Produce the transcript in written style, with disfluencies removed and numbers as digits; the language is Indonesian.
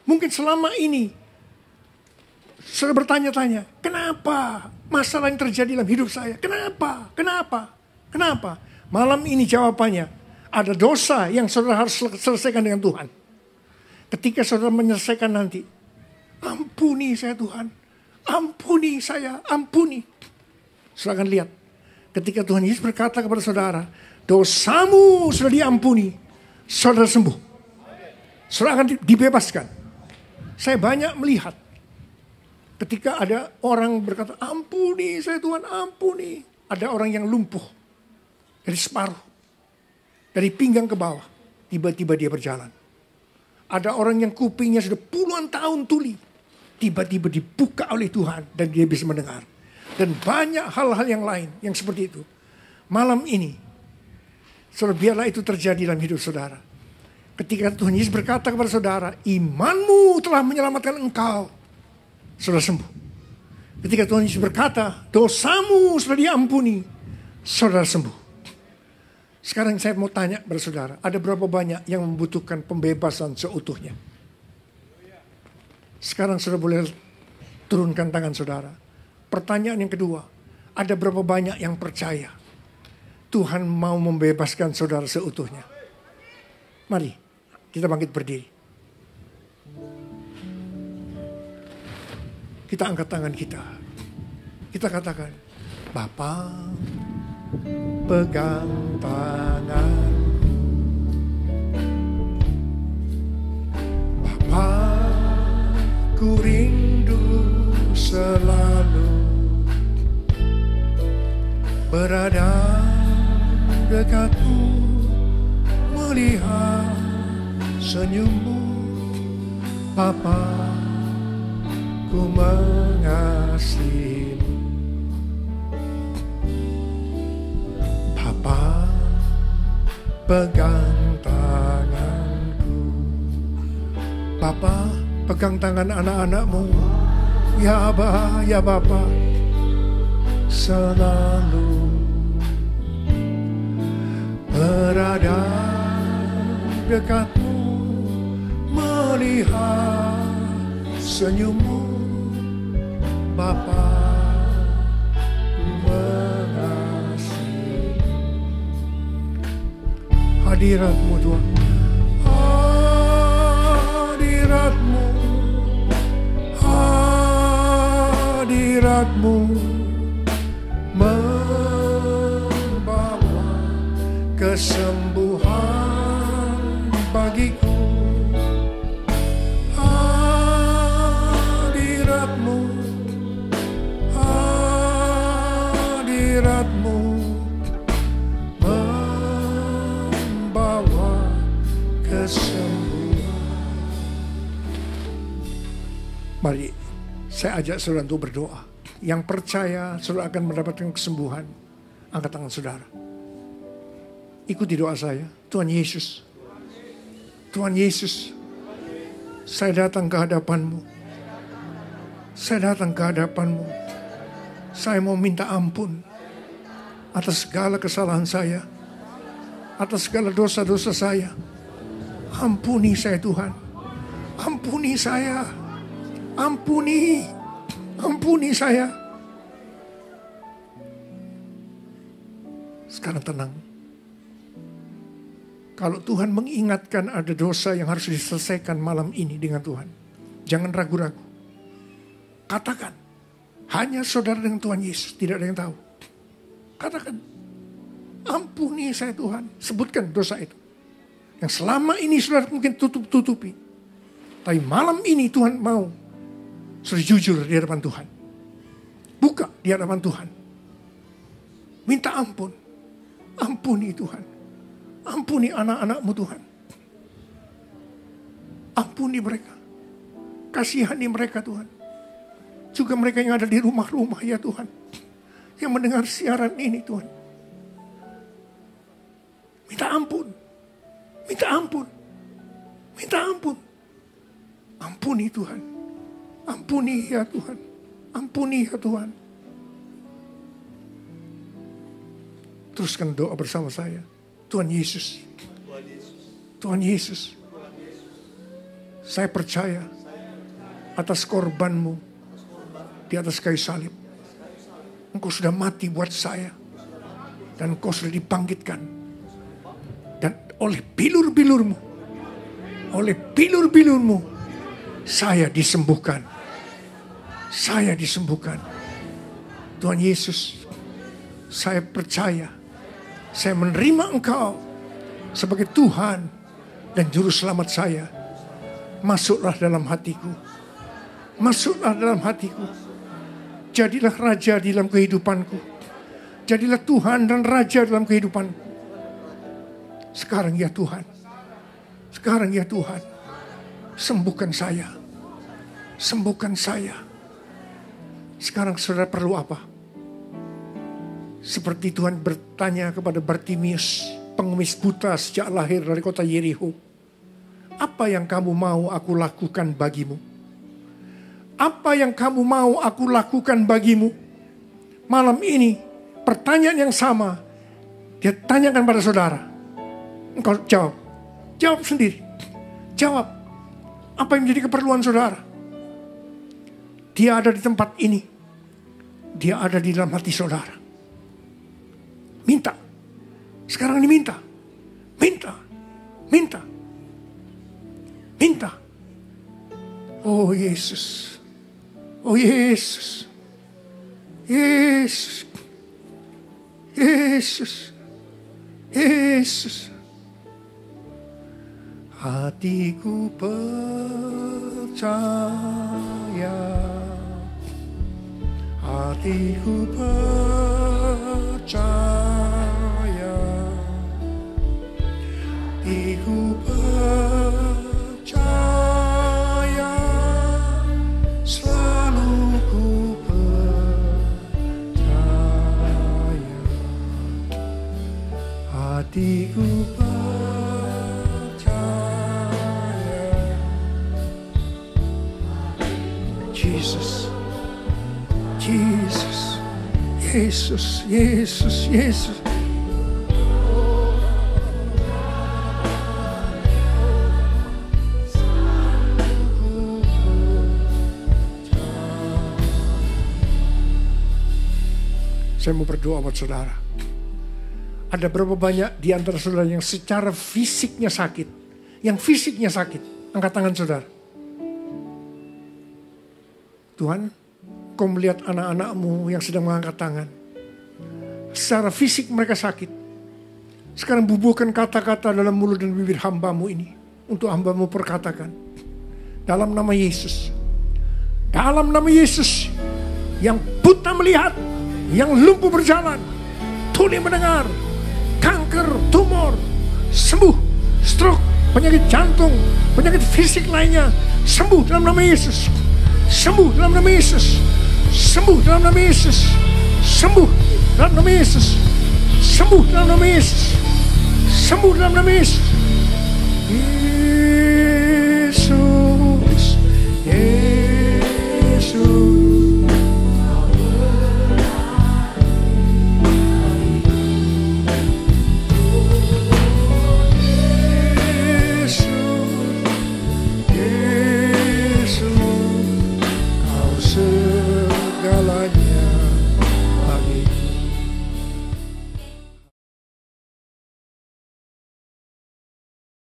Mungkin selama ini saudara bertanya-tanya, kenapa masalah yang terjadi dalam hidup saya? Kenapa? Kenapa? Kenapa? Malam ini jawabannya, ada dosa yang saudara harus selesaikan dengan Tuhan. Ketika saudara menyelesaikan nanti, ampuni saya Tuhan, ampuni saya, ampuni. Saudara akan lihat, ketika Tuhan Yesus berkata kepada saudara, dosamu sudah diampuni, saudara sembuh. Saudara akan dibebaskan. Saya banyak melihat, ketika ada orang berkata, ampuni saya Tuhan, ampuni. Ada orang yang lumpuh dari separuh, dari pinggang ke bawah, tiba-tiba dia berjalan. Ada orang yang kupingnya sudah puluhan tahun tuli, tiba-tiba dibuka oleh Tuhan dan dia bisa mendengar. Dan banyak hal-hal yang lain yang seperti itu. Malam ini, saudara, biarlah itu terjadi dalam hidup saudara. Ketika Tuhan Yesus berkata kepada saudara, imanmu telah menyelamatkan engkau, saudara sembuh. Ketika Tuhan Yesus berkata, dosamu sudah diampuni, saudara sembuh. Sekarang saya mau tanya kepada saudara, ada berapa banyak yang membutuhkan pembebasan seutuhnya? Sekarang saudara boleh turunkan tangan saudara. Pertanyaan yang kedua, ada berapa banyak yang percaya Tuhan mau membebaskan saudara seutuhnya? Mari kita bangkit berdiri. Kita angkat tangan kita. Kita katakan, Bapa, pegang tanganku. Bapa, ku rindu selalu berada dekatmu, melihat senyummu. Bapa, ku mengasihimu. Bapa, pegang tanganku. Bapa, pegang tangan anak-anakmu. Ya Aba, ya Bapa, selalu berada dekatmu, melihat senyummu. Bapa, ku mengasihi hadiratmu Tuhan, hadiratmu, hadiratmu membawa kesembuhan bagiku. Hadiratmu, hadiratmu membawa kesembuhan. Mari saya ajak saudara untuk berdoa. Yang percaya saudara akan mendapatkan kesembuhan, angkat tangan saudara. Ikuti doa saya. Tuhan Yesus, Tuhan Yesus, saya datang ke hadapanmu. Saya datang ke hadapanmu. Saya mau minta ampun atas segala kesalahan saya, atas segala dosa-dosa saya. Ampuni saya Tuhan. Ampuni saya. Ampuni. Ampuni saya. Sekarang tenang. Kalau Tuhan mengingatkan ada dosa yang harus diselesaikan malam ini dengan Tuhan, jangan ragu-ragu. Katakan. Hanya saudara dengan Tuhan Yesus, tidak ada yang tahu. Katakan. Ampuni saya Tuhan. Sebutkan dosa itu. Yang selama ini saudara mungkin tutup-tutupi. Tapi malam ini Tuhan mau sudah jujur di hadapan Tuhan. Buka di hadapan Tuhan. Minta ampun. Ampuni Tuhan. Ampuni anak-anakmu Tuhan. Ampuni mereka. Kasihani mereka Tuhan. Juga mereka yang ada di rumah-rumah ya Tuhan. Yang mendengar siaran ini Tuhan. Minta ampun. Minta ampun. Minta ampun. Ampuni Tuhan. Ampuni ya Tuhan. Ampuni ya Tuhan. Teruskan doa bersama saya. Tuhan Yesus. Tuhan Yesus. Saya percaya atas korbanmu di atas kayu salib. Engkau sudah mati buat saya. Dan engkau sudah dibangkitkan. Dan oleh bilur-bilurmu, saya disembuhkan. Saya disembuhkan. Tuhan Yesus, saya percaya, saya menerima Engkau sebagai Tuhan dan Juru Selamat saya. Masuklah dalam hatiku. Masuklah dalam hatiku. Jadilah Raja di dalam kehidupanku. Jadilah Tuhan dan Raja dalam kehidupanku. Sekarang ya Tuhan. Sekarang ya Tuhan. Sembuhkan saya. Sembuhkan saya. Sekarang saudara perlu apa? Seperti Tuhan bertanya kepada Bartimius, pengemis buta sejak lahir dari kota Yeriko. Apa yang kamu mau aku lakukan bagimu? Apa yang kamu mau aku lakukan bagimu? Malam ini pertanyaan yang sama dia tanyakan pada saudara. Engkau jawab. Jawab sendiri. Jawab. Apa yang menjadi keperluan saudara? Dia ada di tempat ini. Dia ada di dalam hati saudara. Minta. Sekarang diminta. Minta. Minta. Minta. Oh Yesus. Oh Yesus. Yesus. Yesus. Yesus. Hatiku percaya. Hatiku percaya. Hatiku percaya. Selalu ku percaya. Hatiku percaya. Jesus. Jesus, Yesus, Yesus, Yesus. Saya mau berdoa buat saudara. Ada berapa banyak di antara saudara yang secara fisiknya sakit? Yang fisiknya sakit. Angkat tangan saudara. Tuhan, Kau melihat anak-anakmu yang sedang mengangkat tangan. Secara fisik mereka sakit. Sekarang bubuhkan kata-kata dalam mulut dan bibir hambamu ini. Untuk hambamu perkatakan. Dalam nama Yesus. Dalam nama Yesus. Yang buta melihat. Yang lumpuh berjalan. Tuli mendengar. Kanker, tumor. Sembuh. Stroke. Penyakit jantung. Penyakit fisik lainnya. Sembuh dalam nama Yesus. Sembuh dalam nama Yesus. Sembuh dalam nama Yesus. Sembuh dalam nama Yesus. Sembuh dalam nama Yesus. Sembuh dalam nama Yesus.